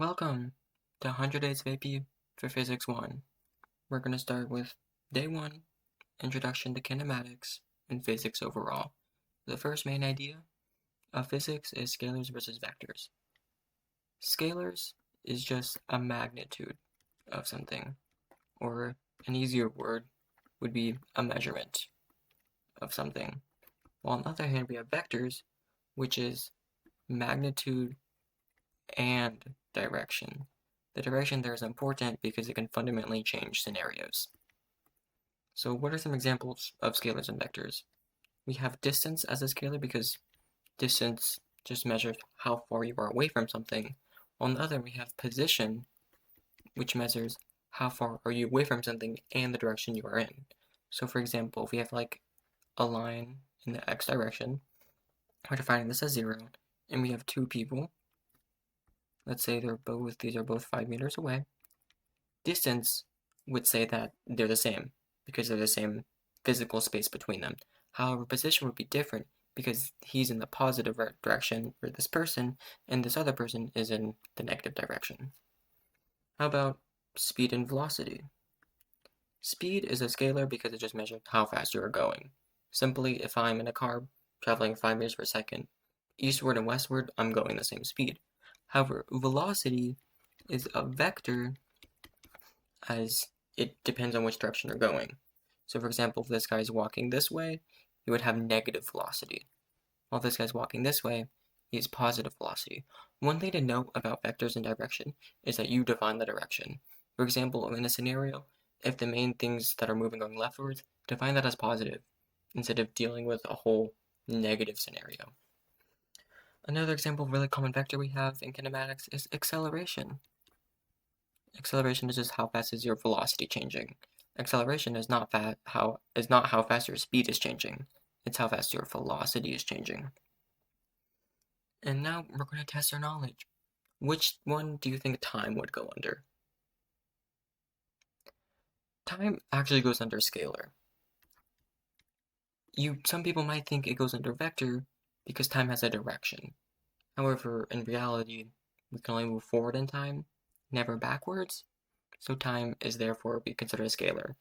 Welcome to 100 Days of AP for Physics 1. We're going to start with Day 1, Introduction to Kinematics and Physics overall. The first main idea of physics is scalars versus vectors. Scalars is just a magnitude of something, or an easier word would be a measurement of something. While on the other hand, we have vectors, which is magnitude and direction. The direction there is important because it can fundamentally change scenarios. So what are some examples of scalars and vectors? We have distance as a scalar because distance just measures how far you are away from something. On the other, we have position, which measures how far are you away from something and the direction you are in. So for example, if we have like a line in the x direction, we're defining this as 0, and we have two people. Let's say these are both 5 meters away. Distance would say that they're the same because they're the same physical space between them. However, position would be different because he's in the positive direction for this person, and this other person is in the negative direction. How about speed and velocity? Speed is a scalar because it just measures how fast you are going. Simply, if I'm in a car traveling 5 meters per second, eastward and westward, I'm going the same speed. However, velocity is a vector as it depends on which direction you're going. So for example, if this guy's walking this way, he would have negative velocity. While this guy's walking this way, he has positive velocity. One thing to note about vectors and direction is that you define the direction. For example, in a scenario, if the main things that are moving going leftwards, define that as positive, instead of dealing with a whole negative scenario. Another example of a really common vector we have in kinematics is acceleration. Acceleration is just how fast is your velocity changing. Acceleration is not how fast your speed is changing. It's how fast your velocity is changing. And now we're going to test our knowledge. Which one do you think time would go under? Time actually goes under scalar. Some people might think it goes under vector because time has a direction. However, in reality, we can only move forward in time, never backwards. So time is therefore be considered a scalar.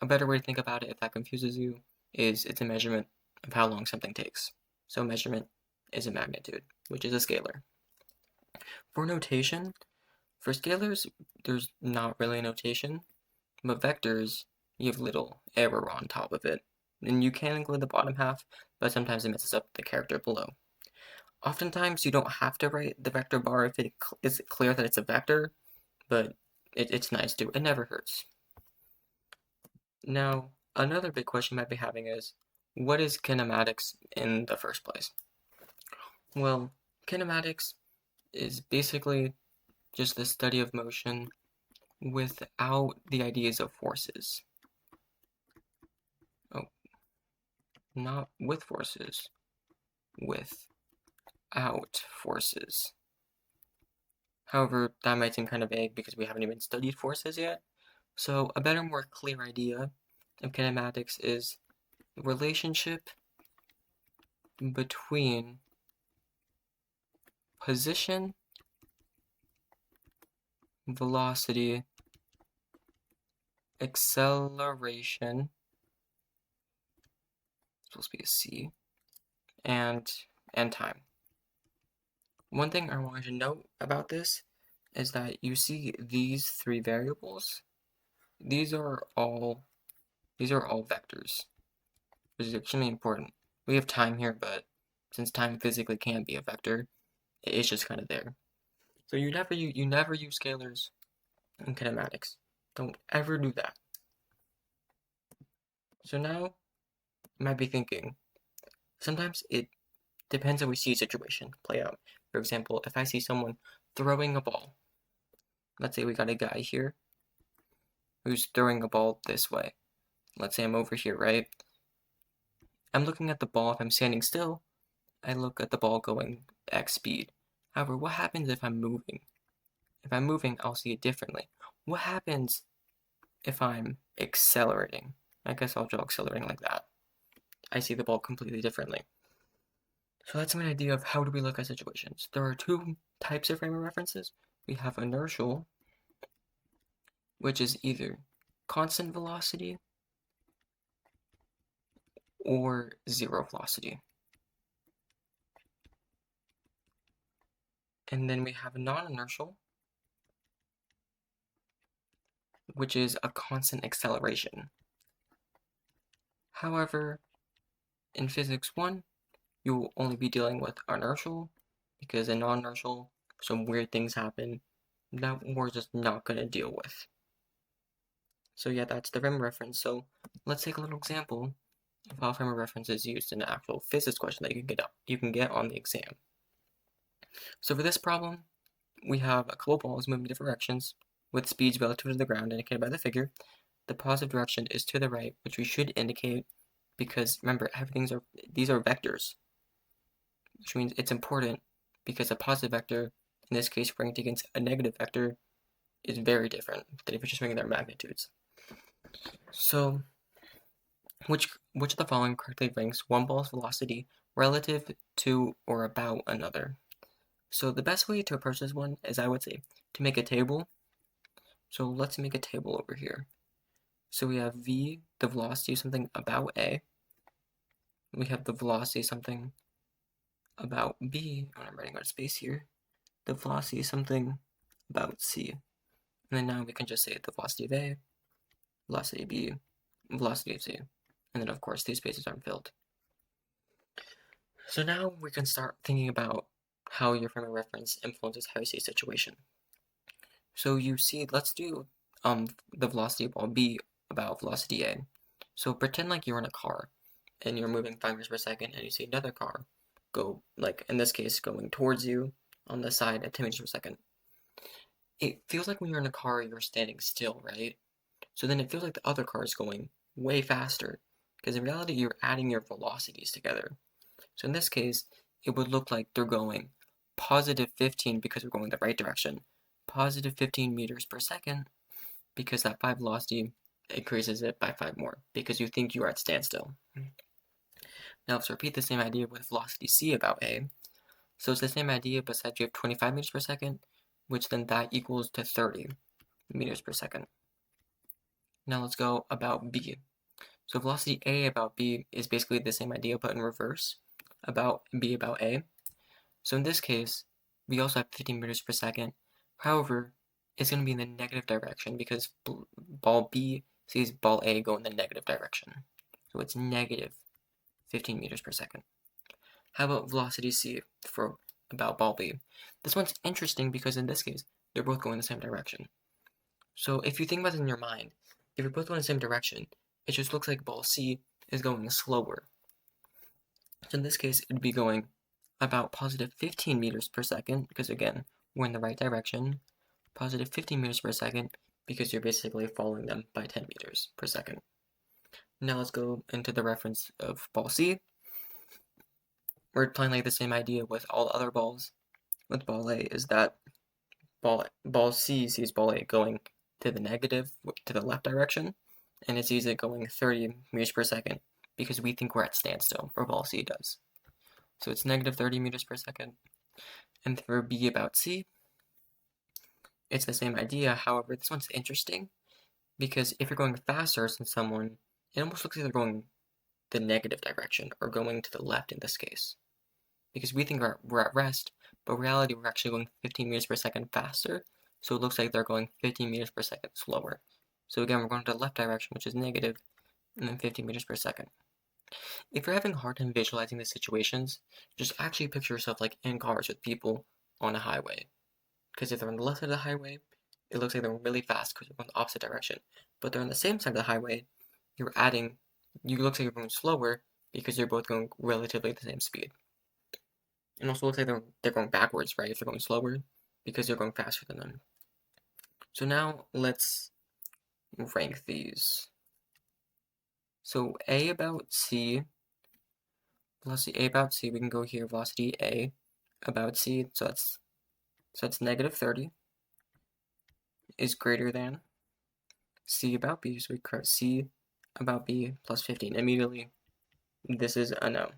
A better way to think about it, if that confuses you, is it's a measurement of how long something takes. So measurement is a magnitude, which is a scalar. For notation, for scalars, there's not really a notation, but vectors, you have little error on top of it. And you can include the bottom half, but sometimes it messes up the character below. Oftentimes, you don't have to write the vector bar if it is clear that it's a vector, but it's nice to. It never hurts. Now, another big question you might be having is, what is kinematics in the first place? Well, kinematics is basically just the study of motion without the ideas of forces. Oh, not with forces, without forces. However, that might seem kind of vague because we haven't even studied forces yet. So a better, more clear idea of kinematics is the relationship between position, velocity, acceleration, supposed to be a C, and time. One thing I want you to note about this is that you see these three variables. These are all vectors, which is extremely important. We have time here, but since time physically can't be a vector, it's just kind of there. So you never use scalars in kinematics. Don't ever do that. So now you might be thinking, sometimes it depends on we see a situation play out. For example, if I see someone throwing a ball, let's say we got a guy here who's throwing a ball this way. Let's say I'm over here, right? I'm looking at the ball. If I'm standing still, I look at the ball going X speed. However, what happens if I'm moving? If I'm moving, I'll see it differently. What happens if I'm accelerating? I guess I'll draw accelerating like that. I see the ball completely differently. So that's an idea of how do we look at situations. There are two types of frame of references. we have inertial, which is either constant velocity or zero velocity. And then we have non-inertial, which is a constant acceleration. However, in physics 1, you will only be dealing with inertial, because in non-inertial, some weird things happen that we're just not going to deal with. So yeah, that's the frame of reference. So let's take a little example of how frame of reference is used in an actual physics question that you can get on the exam. So for this problem, we have a couple balls moving in different directions with speeds relative to the ground indicated by the figure. The positive direction is to the right, which we should indicate because remember, these are vectors, which means it's important because a positive vector, in this case ranked against a negative vector, is very different than if you're just ranking their magnitudes. So which of the following correctly ranks one ball's velocity relative to or about another? So the best way to approach this one is, I would say, to make a table. So let's make a table over here. So we have v, the velocity, something about a. We have the velocity, something about b. Oh, I'm running out of space here. The velocity is something about c. And then now we can just say the velocity of a, velocity of b, velocity of c. And then of course these spaces aren't filled. So now we can start thinking about how your frame of reference influences how you see a situation. So you see, let's do the velocity of ball B about velocity A. So pretend like you're in a car and you're moving 5 meters per second and you see another car go, like in this case, going towards you on the side at 10 meters per second. It feels like when you're in a car, you're standing still, right? So then it feels like the other car is going way faster because in reality, you're adding your velocities together. So in this case, it would look like they're going positive 15 because we're going the right direction, positive 15 meters per second because that 5 velocity increases it by 5 more because you think you are at standstill. Now let's repeat the same idea with velocity c about a. So it's the same idea, besides you have 25 meters per second, which then that equals to 30 meters per second. Now let's go about b. So velocity a about b is basically the same idea but in reverse, about b about a. So in this case, we also have 15 meters per second. However, it's going to be in the negative direction because ball B sees ball A go in the negative direction. So it's negative 15 meters per second. How about velocity C for about ball B? This one's interesting because in this case, they're both going in the same direction. So if you think about it in your mind, if you're both going in the same direction, it just looks like ball C is going slower. So in this case, it would be going about positive 15 meters per second, because again, we're in the right direction, positive 15 meters per second, because you're basically following them by 10 meters per second. Now let's go into the reference of ball C. We're applying like the same idea with all other balls. With ball A is that ball C sees ball A going to the negative, to the left direction, and it sees it going 30 meters per second, because we think we're at standstill, or ball C does. So it's negative 30 meters per second. And for B about C, it's the same idea. However, this one's interesting because if you're going faster than someone, it almost looks like they're going the negative direction or going to the left in this case. Because we think we're at rest, but in reality we're actually going 15 meters per second faster, so it looks like they're going 15 meters per second slower. So again, we're going to the left direction, which is negative, and then 15 meters per second. If you're having a hard time visualizing the situations, just actually picture yourself like in cars with people on a highway. Because if they're on the left side of the highway, it looks like they're really fast because they're going the opposite direction. But they're on the same side of the highway, you looks like you're going slower because you're both going relatively the same speed. And also looks like they're going backwards, right? If they're going slower, because you're going faster than them. So now let's rank these. So A about C, velocity A about C, we can go here, velocity A about C, so that's negative 30, is greater than C about B, so we correct C about B plus 15. Immediately, this is a no,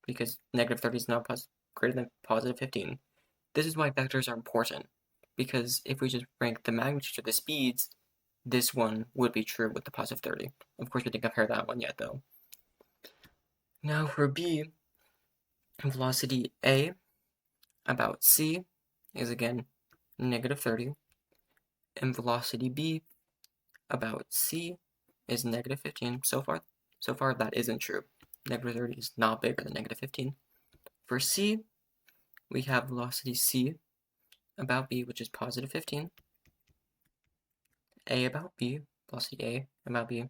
because negative 30 is not greater than positive 15. This is why vectors are important, because if we just rank the magnitudes of the speeds, this one would be true with the positive 30. Of course, we didn't compare that one yet, though. Now for B, velocity A about C is again negative 30, and velocity B about C is negative 15. So far that isn't true. Negative 30 is not bigger than negative 15. For C, we have velocity C about B, which is positive 15. A about B, velocity A about B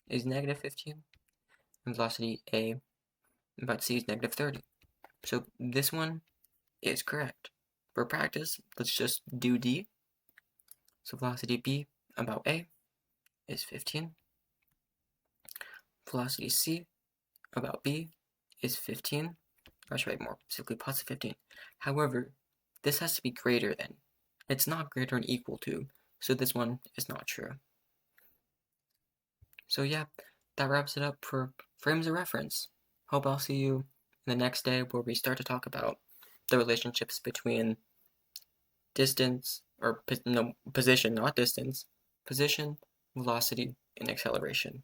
is negative 15. And velocity A about C is negative 30. So this one is correct. For practice, let's just do D. So velocity B about A is 15. Velocity C about B is 15. Or should I write more specifically, positive 15. However, this has to be greater than. It's not greater than equal to, so this one is not true. So yeah, that wraps it up for frames of reference. Hope I'll see you the next day where we start to talk about the relationships between distance, or no, position, not distance, position, velocity, and acceleration.